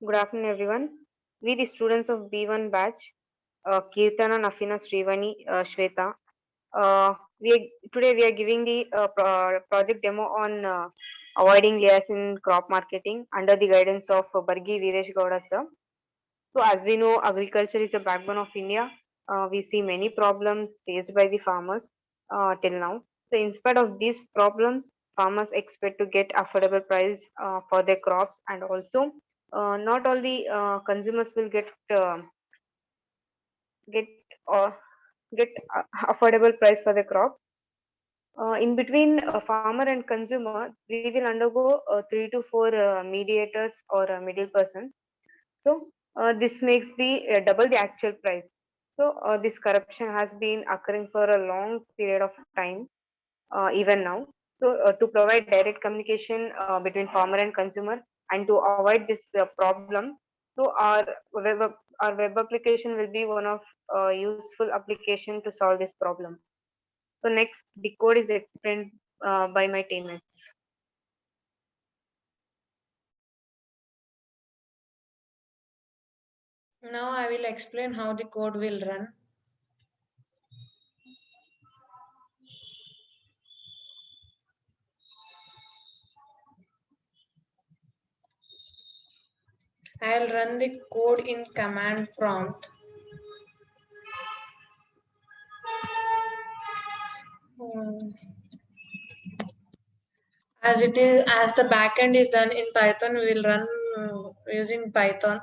Good afternoon, everyone. We, the students of B1 batch, Kirtana, Nafina, Srivani, Shweta, today we are giving the project demo on avoiding layers in crop marketing under the guidance of Bargi Veeresh Gowda sir. So, as we know, agriculture is the backbone of India. We see many problems faced by the farmers till now. So, in spite of these problems, farmers expect to get affordable price for their crops, and also not all the consumers will get uh, get affordable price for the crop. In between farmer and consumer, we will undergo 3 to 4 mediators or middle persons. So this makes the double the actual price. So this corruption has been occurring for a long period of time, even now. So to provide direct communication between farmer and consumer, and to avoid this problem, so our web application will be one of useful application to solve this problem. So next, the code is explained by my teammates. Now I will explain how the code will run. I'll run the code in command prompt. Hmm. As the backend is done in Python, we will run using Python.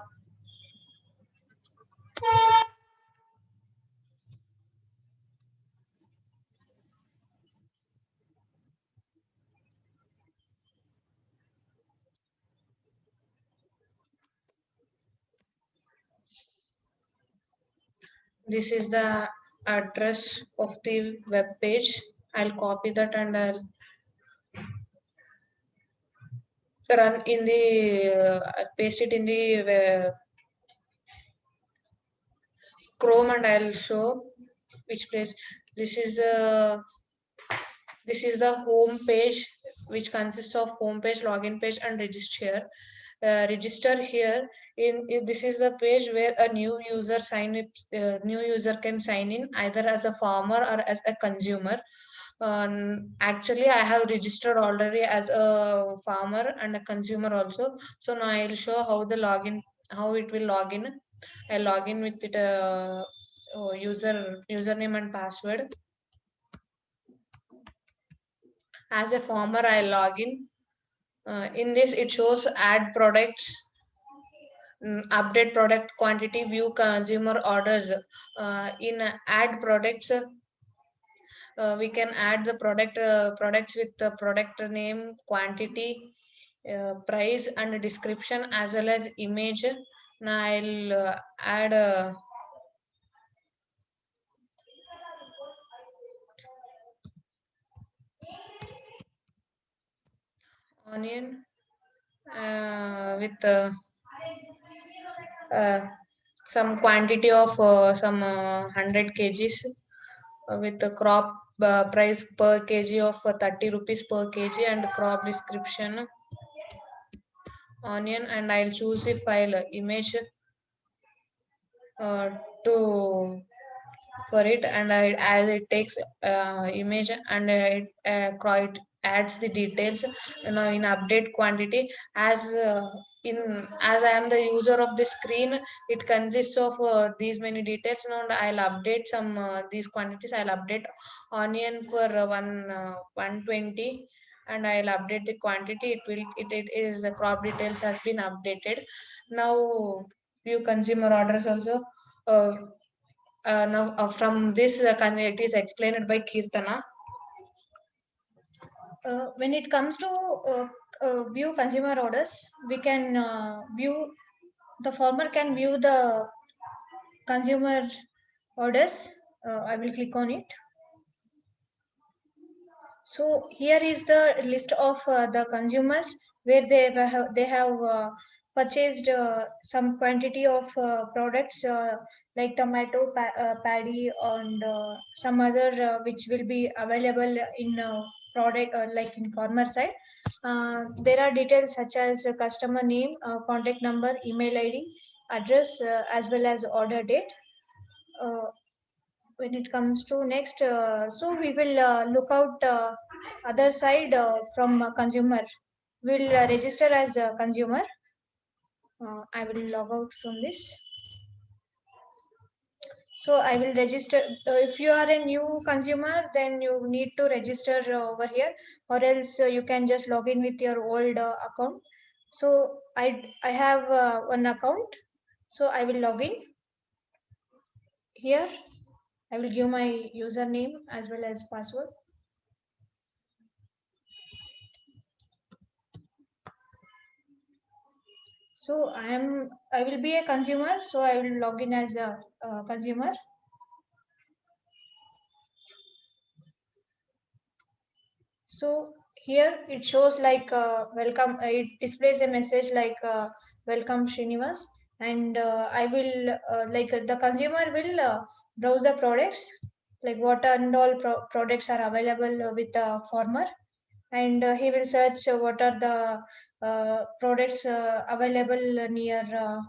This is the address of the web page. I'll copy that and I'll run in the paste it in the Chrome, and I'll show which place. This is the this is the home page, which consists of home page, login page, and register. Register here. This is the page where a new user can sign in either as a farmer or as a consumer. Actually, I have registered already as a farmer and a consumer also. So now I'll show how it will log in. I log in with it username and password. As a farmer, I log in. In this, it shows add products, update product quantity, view consumer orders. In add products, we can add the products with the product name, quantity, price, and description, as well as image. Now I'll add onion with uh, some quantity of some 100 kgs with the crop price per kg of 30 rupees per kg, and crop description onion, and I'll choose the file image uh, to for it, and as it takes image, and it adds the details. In update quantity, as I am the user of the screen, it consists of these many details. Now I'll update some these quantities. I'll update onion for 120, and I'll update the quantity. It is the crop details has been updated. Now view consumer orders also. uh, now from this it is explained by Kirtana. When it comes to view consumer orders, we can view the farmer can view the consumer orders. I will click on it. So here is the list of the consumers where they have purchased some quantity of products like tomato, paddy, and some other which will be available in product like in farmer side. There are details such as customer name, contact number, email ID, address, as well as order date. When it comes to next, so we will look out other side from consumer. We'll register as a consumer. I will log out from this. So I will register. If you are a new consumer, then you need to register over here, or else you can just log in with your old account. So I have one account, so I will log in here. I will give my username as well as password. So I will be a consumer, so I will log in as a consumer. So here it shows like welcome, it displays a message like welcome Srinivas, and I will like the consumer will browse the products, like what and all products are available with the farmer, and he will search what are the products available near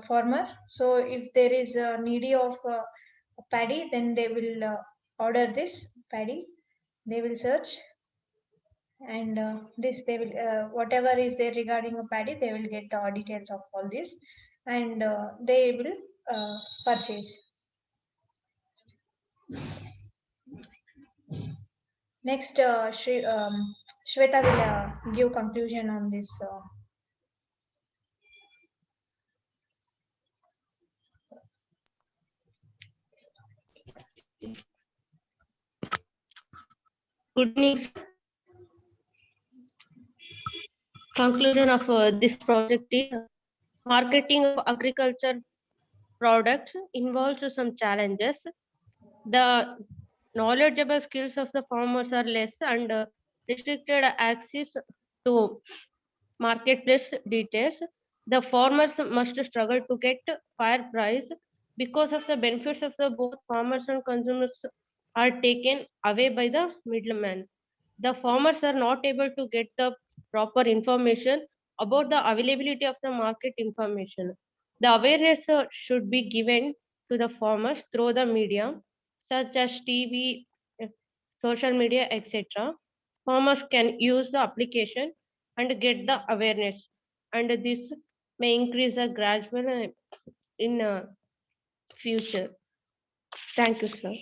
farmer. So if there is a needy of paddy, then they will order this paddy. They will search, and this they will whatever is there regarding a paddy, they will get details of all this, and they will purchase. Next, Shweta will give conclusion on this. Good news. Conclusion of this project is marketing of agriculture products involves some challenges. The knowledgeable skills of the farmers are less, and restricted access to marketplace details. The farmers must struggle to get fair price because of the benefits of the both farmers and consumers are taken away by the middleman. The farmers are not able to get the proper information about the availability of the market information. The awareness should be given to the farmers through the media such as TV, social media, etc. Farmers can use the application and get the awareness, and this may increase the gradual in future. Thank you, sir.